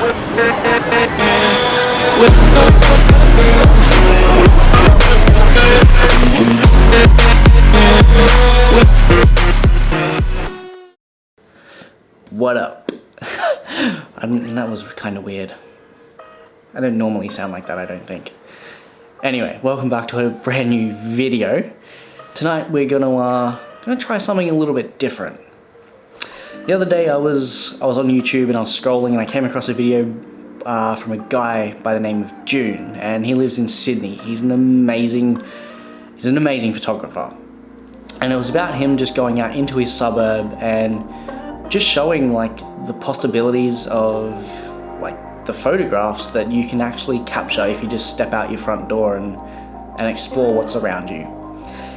What up? That was kind of weird. I don't normally sound like that, I don't think. Anyway, welcome back to a brand new video. Tonight we're gonna try something a little bit different. The other day I was on YouTube and I was scrolling and I came across a video from a guy by the name of Joon, and he lives in Sydney. He's an amazing photographer. And it was about him just going out into his suburb and just showing like the possibilities of like the photographs that you can actually capture if you just step out your front door and explore what's around you.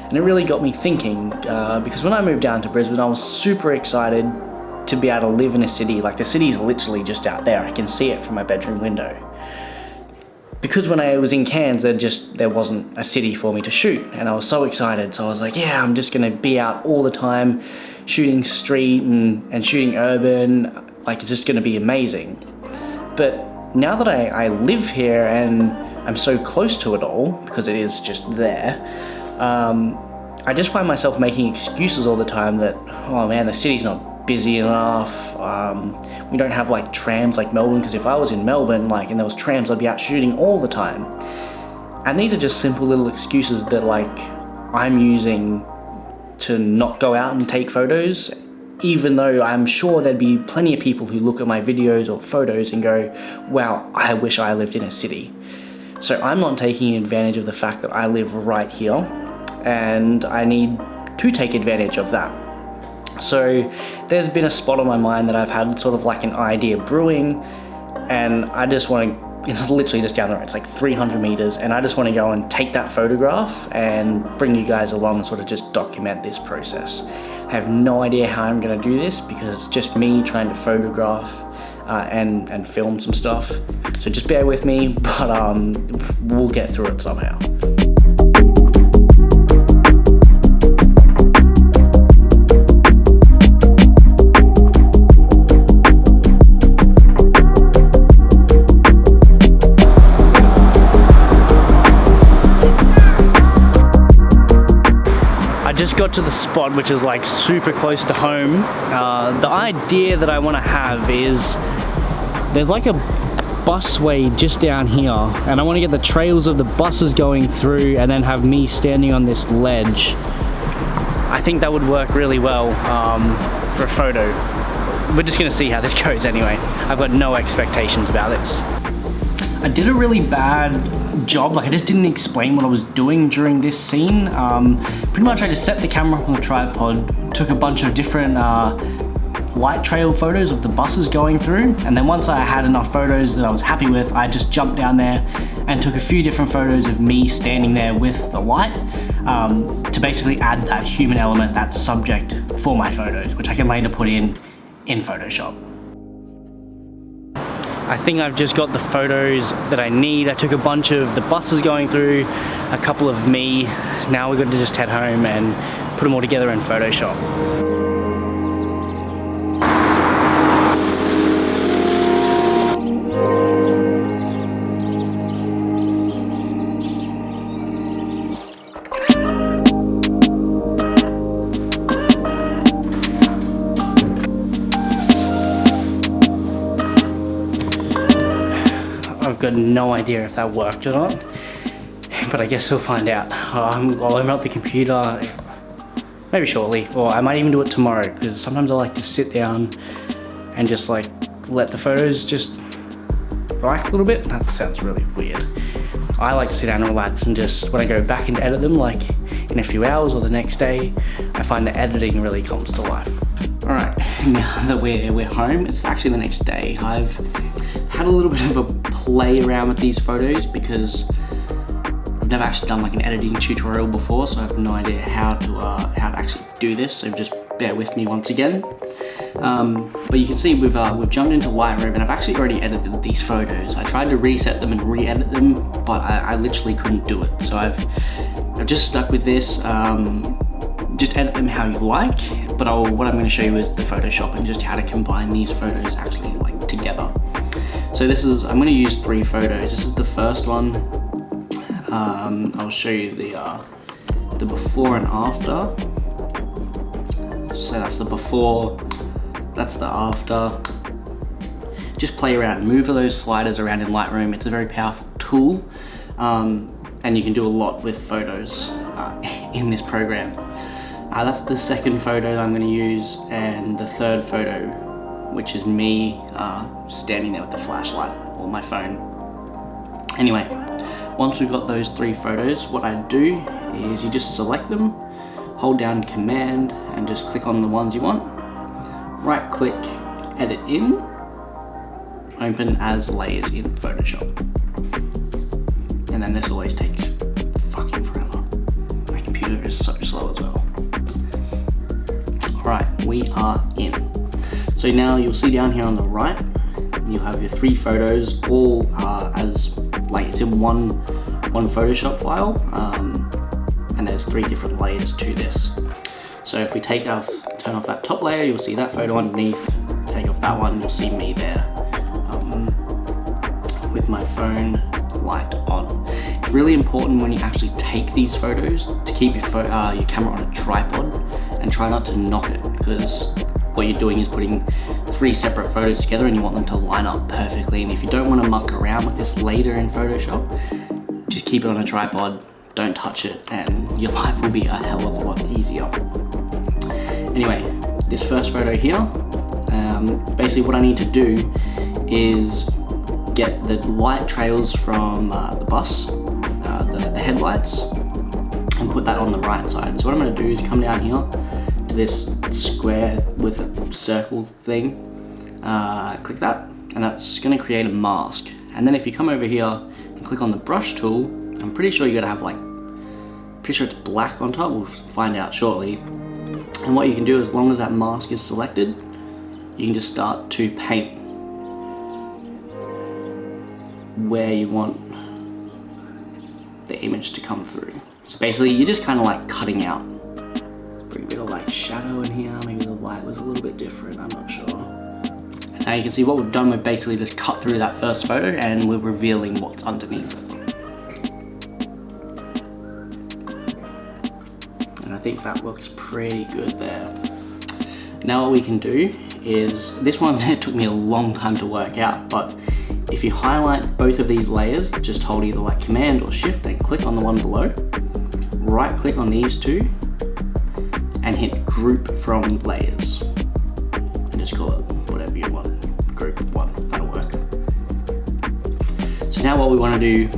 And it really got me thinking, because when I moved down to Brisbane, I was super excited to be able to live in a city. Like, the city is literally just out there. I can see it from my bedroom window. Because when I was in Cairns, there wasn't a city for me to shoot, and I was so excited. So I was like, yeah, I'm just gonna be out all the time, shooting street and shooting urban. Like, it's just gonna be amazing. But now that I live here and I'm so close to it all, because it is just there, I just find myself making excuses all the time that, oh man, the city's not busy enough. We don't have like trams like Melbourne, because if I was in Melbourne and there was trams, I'd be out shooting all the time. And these are just simple little excuses that like I'm using to not go out and take photos, even though I'm sure there'd be plenty of people who look at my videos or photos and go, wow, I wish I lived in a city. So I'm not taking advantage of the fact that I live right here, and I need to take advantage of that. So there's been a spot on my mind that I've had sort of like an idea brewing, and I just want to, it's literally just down the road, it's like 300 meters, and I just want to go and take that photograph and bring you guys along and sort of just document this process. I have no idea how I'm going to do this, because it's just me trying to photograph and film some stuff. So just bear with me, but we'll get through it somehow. Just got to the spot, which is like super close to home. The idea that I want to have is there's like a busway just down here, and I want to get the trails of the buses going through and then have me standing on this ledge. I think that would work really well for a photo. We're just gonna see how this goes anyway. I've got no expectations about this. I did a really bad job, like I just didn't explain what I was doing during this scene. Pretty much I just set the camera up on the tripod, took a bunch of different light trail photos of the buses going through, and then once I had enough photos that I was happy with, I just jumped down there and took a few different photos of me standing there with the light, to basically add that human element, that subject for my photos, which I can later put in Photoshop. I think I've just got the photos that I need. I took a bunch of the buses going through, a couple of me. Now we're going to just head home and put them all together in Photoshop. I've got no idea if that worked or not, but I guess we'll find out. I'll open up the computer maybe shortly, or I might even do it tomorrow, because sometimes I like to sit down and just like let the photos just relax a little bit. That sounds really weird. I like to sit down and relax, and just when I go back and edit them, like in a few hours or the next day, I find the editing really comes to life. All right, now that we're home, it's actually the next day. I've had a little bit of a play around with these photos, because I've never actually done like an editing tutorial before, so I have no idea how to actually do this. So just bear with me once again. But you can see we've jumped into Lightroom, and I've actually already edited these photos. I tried to reset them and re-edit them, but I literally couldn't do it. So I've just stuck with this. Just edit them how you like, but what I'm going to show you is the Photoshop and just how to combine these photos actually like together. So I'm going to use 3 photos. This is the first one. I'll show you the before and after. So that's the before, that's the after. Just play around, move those sliders around in Lightroom. It's a very powerful tool, and you can do a lot with photos in this program. That's the second photo that I'm going to use, and the third photo, which is me standing there with the flashlight or my phone. Anyway, once we've got those 3 photos, what I do is you just select them, hold down Command, and just click on the ones you want. Right click, edit in, open as layers in Photoshop. And then this always takes fucking forever. My computer is so slow as well. Alright, we are in. So now you'll see down here on the right, you have your 3 photos, all as like it's in one Photoshop file, and there's 3 different layers to this. So if we turn off that top layer, you'll see that photo underneath. Take off that one, you'll see me there with my phone light on. It's really important when you actually take these photos to keep your camera on a tripod and try not to knock it, because what you're doing is putting 3 separate photos together and you want them to line up perfectly. And if you don't want to muck around with this later in Photoshop, just keep it on a tripod, don't touch it, and your life will be a hell of a lot easier. Anyway, this first photo here, basically what I need to do is get the light trails from the bus, the headlights, and put that on the right side. So what I'm going to do is come down here to this square with a circle thing, click that, and that's going to create a mask. And then if you come over here and click on the brush tool, I'm pretty sure you gotta have pretty sure it's black on top, we'll find out shortly. And what you can do, as long as that mask is selected, you can just start to paint where you want the image to come through. So basically you're just kind of like cutting out. Bring a bit of shadow in here, maybe the light was a little bit different, I'm not sure. And now you can see what we've done, we've basically just cut through that first photo and we're revealing what's underneath it. And I think that looks pretty good there. Now what we can do is, this one it took me a long time to work out, but if you highlight both of these layers, just hold either Command or Shift and click on the one below, right click on these 2 and hit Group from Layers. And just call it whatever you want, Group 1, that'll work. So now what we want to do,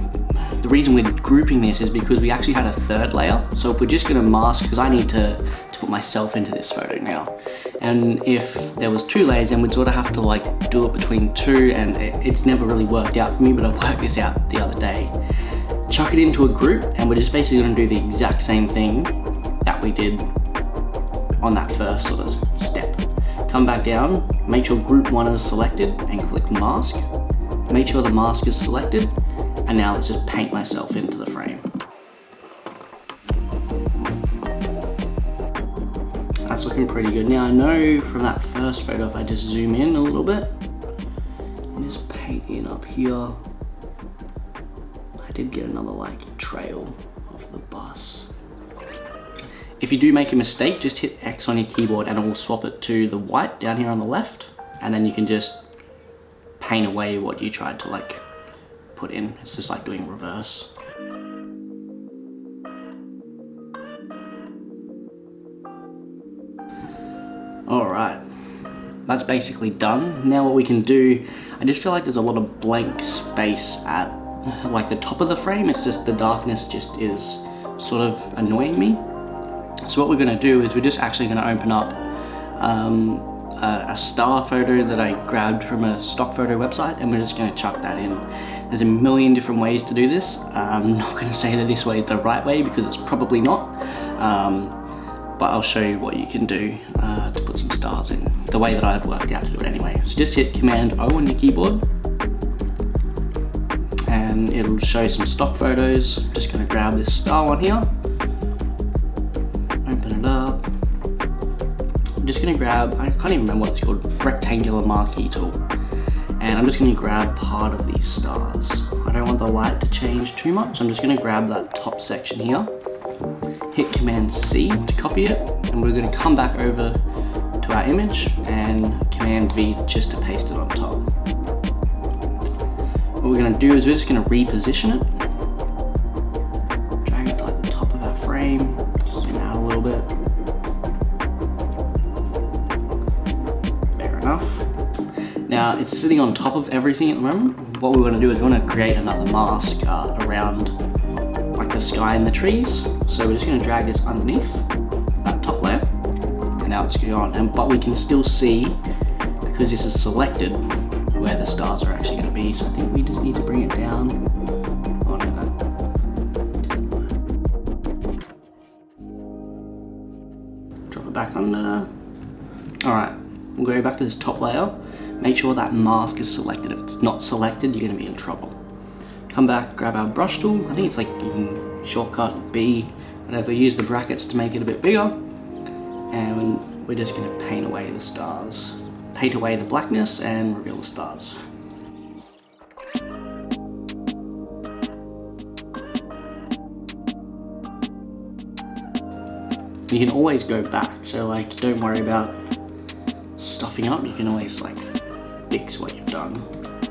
the reason we're grouping this is because we actually had a 3rd layer. So if we're just going to mask, because I need to put myself into this photo now, and if there was 2 layers, then we'd sort of have to do it between 2, and it's never really worked out for me, but I worked this out the other day. Chuck it into a group, and we're just basically going to do the exact same thing that we did on that first sort of step. Come back down, make sure group 1 is selected, and click mask. Make sure the mask is selected, and now let's just paint myself into the frame. That's looking pretty good. Now I know from that first photo, if I just zoom in a little bit, and just paint in up here, I did get another trail of the bus. If you do make a mistake, just hit X on your keyboard and it will swap it to the white down here on the left, and then you can just paint away what you tried to put in. It's just like doing reverse. Alright, that's basically done. Now what we can do, I just feel like there's a lot of blank space at the top of the frame. It's just the darkness just is sort of annoying me. So what we're going to do is we're just actually going to open up a star photo that I grabbed from a stock photo website, and we're just going to chuck that in. There's a million different ways to do this. I'm not going to say that this way is the right way, because it's probably not, but I'll show you what you can do to put some stars in, the way that I've worked out to do it anyway. So just hit Command O on your keyboard and it'll show some stock photos. Just going to grab this star one here, open it up. I'm just going to grab, I can't even remember what it's called, rectangular marquee tool, And I'm just going to grab part of these stars. I don't want the light to change too much. I'm just going to grab that top section here, hit Command C to copy it, and we're going to come back over to our image and Command V just to paste it on top. What we're going to do is we're just going to reposition it, drag it to like the top of our frame, just zoom out a little bit. Fair enough. Now it's sitting on top of everything at the moment. What we want to do is we want to create another mask around like the sky and the trees. So we're just going to drag this underneath that top layer, and now it's going on. But we can still see, because this is selected, where the stars are actually going to be. So I think we just need to bring it down. Oh, no. Drop it back under. Alright, we'll go back to this top layer. Make sure that mask is selected. If it's not selected, you're going to be in trouble. Come back, grab our brush tool. I think it's like you can shortcut B, whatever. Use the brackets to make it a bit bigger. And we're just going to paint away the stars. Paint away the blackness and reveal the stars. You can always go back. So like, don't worry about stuffing up. You can always like fix what you've done.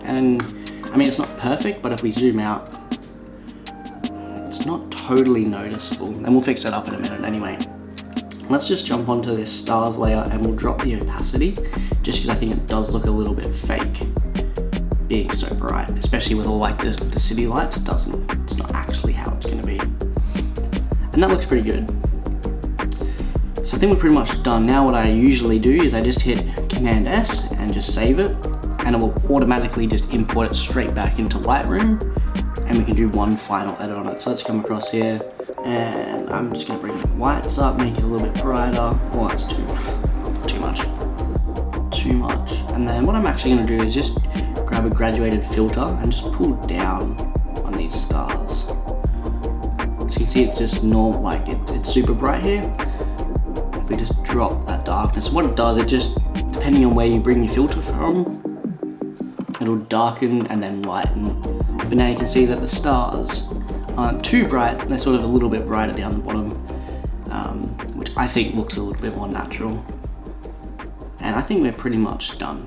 And I mean, it's not perfect, but if we zoom out, it's not totally noticeable. And we'll fix that up in a minute anyway. Let's just jump onto this stars layer and we'll drop the opacity, just because I think it does look a little bit fake being so bright, especially with all like the city lights. It's not actually how it's gonna be. And that looks pretty good. So I think we're pretty much done. Now what I usually do is I just hit Command S and just save it, and it will automatically just import it straight back into Lightroom, and we can do one final edit on it. So let's come across here, and I'm just gonna bring the whites up, make it a little bit brighter. Oh, that's too much. And then what I'm actually gonna do is just grab a graduated filter and just pull down on these stars. So you can see it's just normal, like it's super bright here. If we just drop that darkness, what it does, it just, depending on where you bring your filter from, it'll darken and then lighten. But now you can see that the stars aren't too bright, they're sort of a little bit brighter down the bottom, which I think looks a little bit more natural. And I think we're pretty much done.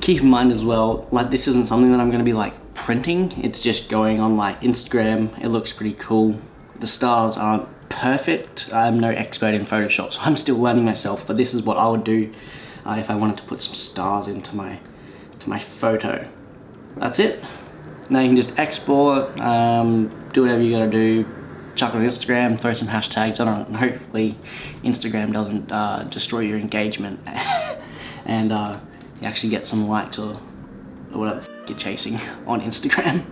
Keep in mind as well, like this isn't something that I'm gonna be like printing, it's just going on like Instagram. It looks pretty cool. The stars aren't perfect. I'm no expert in Photoshop, so I'm still learning myself, but this is what I would do if I wanted to put some stars into my photo. That's it. Now you can just export, do whatever you gotta do, chuck it on Instagram, throw some hashtags on it, and hopefully Instagram doesn't destroy your engagement and you actually get some likes or whatever you're chasing on Instagram.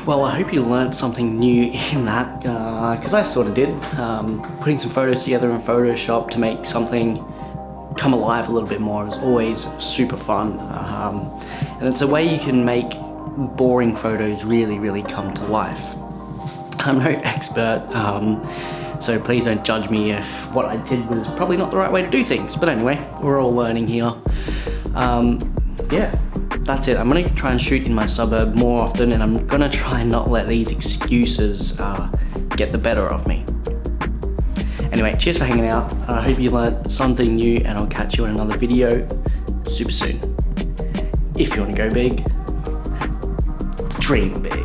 Well, I hope you learned something new in that, because I sort of did. Putting some photos together in Photoshop to make something come alive a little bit more is always super fun. And it's a way you can make boring photos really come to life. I'm no expert, so please don't judge me if what I did was probably not the right way to do things. But anyway, we're all learning here. Yeah. That's it. I'm gonna try and shoot in my suburb more often, and I'm gonna try and not let these excuses get the better of me. Anyway, cheers for hanging out. I hope you learned something new, and I'll catch you in another video super soon. If you wanna go big, dream big.